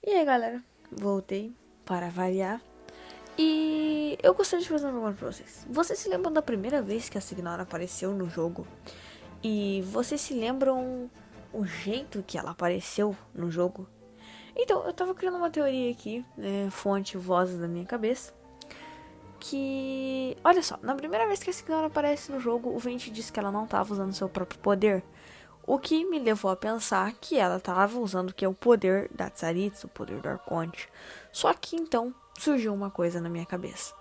E aí, galera, voltei para variar. E eu gostaria de fazer uma pergunta pra vocês. Vocês se lembram da primeira vez que a Signora apareceu no jogo? E vocês se lembram o jeito que ela apareceu no jogo? Então, eu tava criando uma teoria aqui, fonte vozes da minha cabeça. Que, olha só, na primeira vez que a Signora aparece no jogo, o Vente disse que ela não tava usando seu próprio poder. O que me levou a pensar que ela estava usando o que é o poder da Tsaritsa, o poder do Arconte. Só que então surgiu uma coisa na minha cabeça.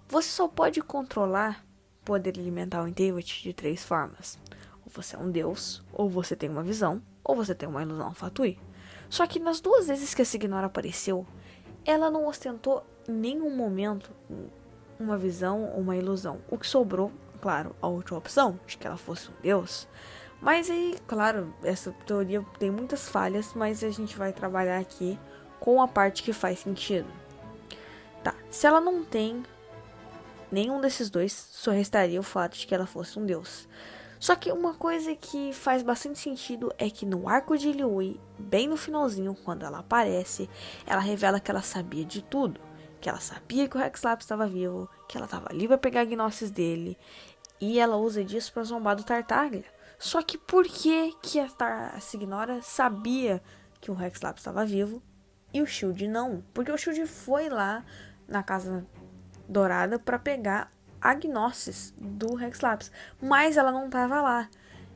Você só pode controlar o poder elemental em Teyvat de três formas. Ou você é um deus, ou você tem uma visão, ou você tem uma ilusão Fatui. Só que nas duas vezes que a Signora apareceu, ela não ostentou em nenhum momento uma visão ou uma ilusão. O que sobrou, claro, a última opção, de que ela fosse um deus. Mas aí, claro, essa teoria tem muitas falhas, mas a gente vai trabalhar aqui com a parte que faz sentido. Tá, se ela não tem nenhum desses dois, só restaria o fato de que ela fosse um deus. Só que uma coisa que faz bastante sentido é que no arco de Liyue, bem no finalzinho, quando ela aparece, ela revela que ela sabia de tudo. Que ela sabia que o Hexlap estava vivo, que ela estava ali para pegar a Gnosis dele, e ela usa disso para zombar do Tartaglia. Só que por que a Signora sabia que o Hexlap estava vivo e o Shield não? Porque o Shield foi lá na Casa Dourada para pegar a Gnosis do Hexlaps, mas ela não estava lá.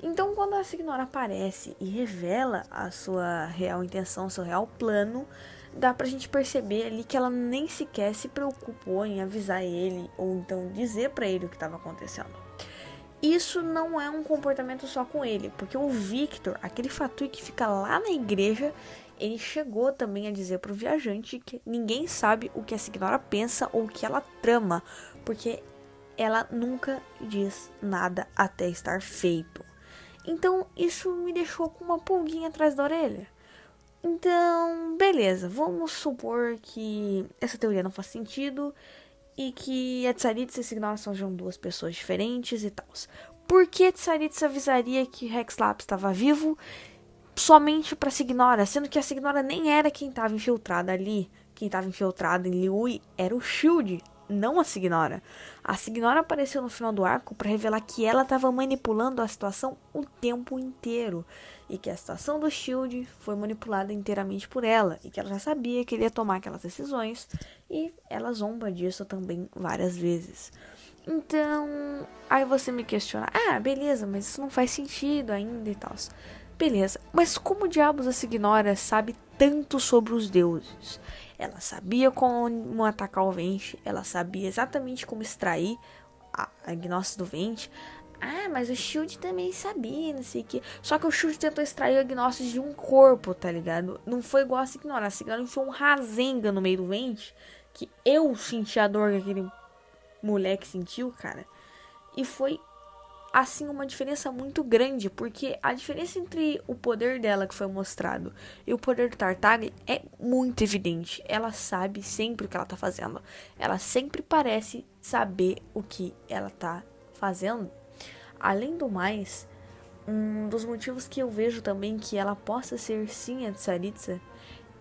Então, quando a Signora aparece e revela a sua real intenção, seu real plano, dá pra gente perceber ali que ela nem sequer se preocupou em avisar ele ou então dizer para ele o que estava acontecendo. Isso não é um comportamento só com ele, porque o Victor, aquele Fatui que fica lá na igreja, ele chegou também a dizer pro viajante que ninguém sabe o que a Signora pensa ou o que ela trama, porque ela nunca diz nada até estar feito. Então isso me deixou com uma pulguinha atrás da orelha. Então, beleza, vamos supor que essa teoria não faz sentido e que a Tsaritsa e a Signora sejam duas pessoas diferentes e tal. Por que Tsaritsa avisaria que Hexlap estava vivo somente pra Signora, sendo que a Signora nem era quem estava infiltrada ali? Quem estava infiltrado em Liyue era o Shield, não a Signora. A Signora apareceu no final do arco para revelar que ela estava manipulando a situação o tempo inteiro e que a situação do Shield foi manipulada inteiramente por ela e que ela já sabia que ele ia tomar aquelas decisões e ela zomba disso também várias vezes. Então, aí você me questiona, beleza, mas isso não faz sentido ainda e tal. Beleza, mas como diabos a Signora sabe tanto sobre os deuses? Ela sabia como atacar o Vente, ela sabia exatamente como extrair a Gnosis do Vente. Mas o Shield também sabia, não sei o que. Só que o Shield tentou extrair a Gnosis de um corpo, tá ligado? Não foi igual a Signora. A Signora enfiou um Rasengan no meio do Vente, que eu senti a dor que aquele moleque sentiu, cara. E foi assim uma diferença muito grande, porque a diferença entre o poder dela que foi mostrado e o poder do Tartaglia é muito evidente. Ela sabe sempre o que ela tá fazendo. Ela sempre parece saber o que ela tá fazendo. Além do mais, um dos motivos que eu vejo também que ela possa ser sim a Tsaritsa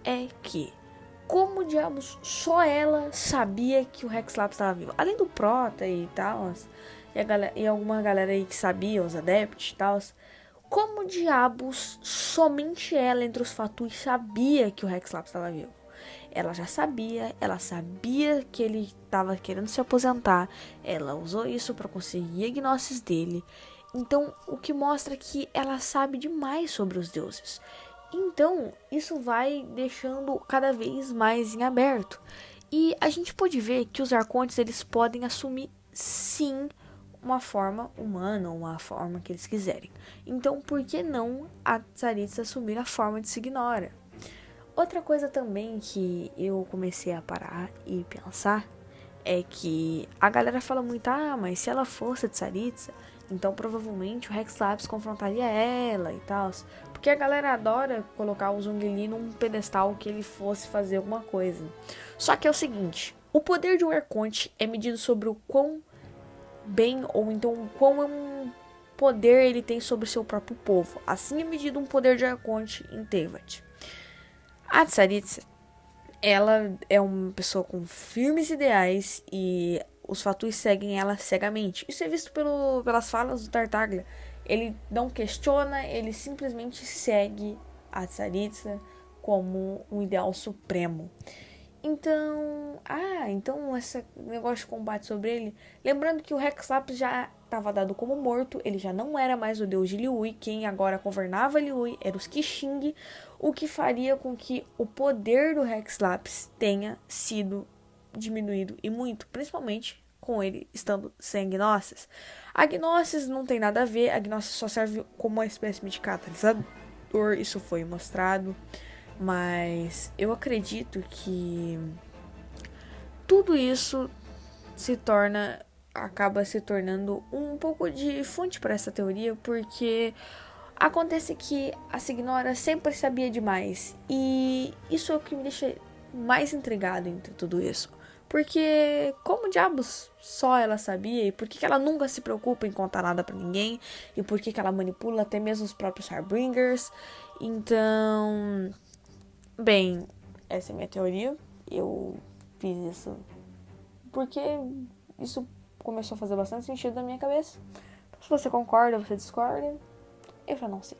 é que como diabos só ela sabia que o Hexlap estava vivo? Além do Prota e tal, e alguma galera aí que sabia, os adeptos e tal, como diabos somente ela entre os Fatui sabia que o Hexlap estava vivo? Ela já sabia, ela sabia que ele estava querendo se aposentar, ela usou isso para conseguir a gnosis dele. Então, o que mostra que ela sabe demais sobre os deuses. Então, isso vai deixando cada vez mais em aberto. E a gente pode ver que os arcontes eles podem assumir sim uma forma humana, ou uma forma que eles quiserem. Então, por que não a Tsaritsa assumir a forma de Signora? Outra coisa também que eu comecei a parar e pensar é que a galera fala muito, mas se ela fosse a Tsaritsa, então provavelmente o Hexlap confrontaria ela e tal. Porque a galera adora colocar o Zhongli num pedestal que ele fosse fazer alguma coisa. Só que é o seguinte, o poder de um Arconte é medido sobre o quão bem, ou então o quão poder ele tem sobre o seu próprio povo. Assim é medido um poder de Arconte em Teyvat. A Tsaritsa, ela é uma pessoa com firmes ideais e os Fatui seguem ela cegamente. Isso é visto pelas falas do Tartaglia. Ele não questiona, ele simplesmente segue a Tsaritsa como um ideal supremo. Então esse negócio de combate sobre ele, lembrando que o Rex Lapis já estava dado como morto, ele já não era mais o deus de Liyue, quem agora governava Liyue era os Qixing, o que faria com que o poder do Rex Lapis tenha sido diminuído e muito, principalmente com ele estando sem Gnosis. A Gnosis não tem nada a ver, a Gnosis só serve como uma espécie de catalisador, isso foi mostrado. Mas eu acredito que tudo isso acaba se tornando um pouco de fonte para essa teoria, porque acontece que a Signora sempre sabia demais, e isso é o que me deixa mais intrigado entre tudo isso. Porque como diabos só ela sabia, e por que ela nunca se preocupa em contar nada pra ninguém, e por que ela manipula até mesmo os próprios Harbingers. Então, bem, essa é a minha teoria. Eu fiz isso porque isso começou a fazer bastante sentido na minha cabeça. Se você concorda, você discorda, eu já não sei.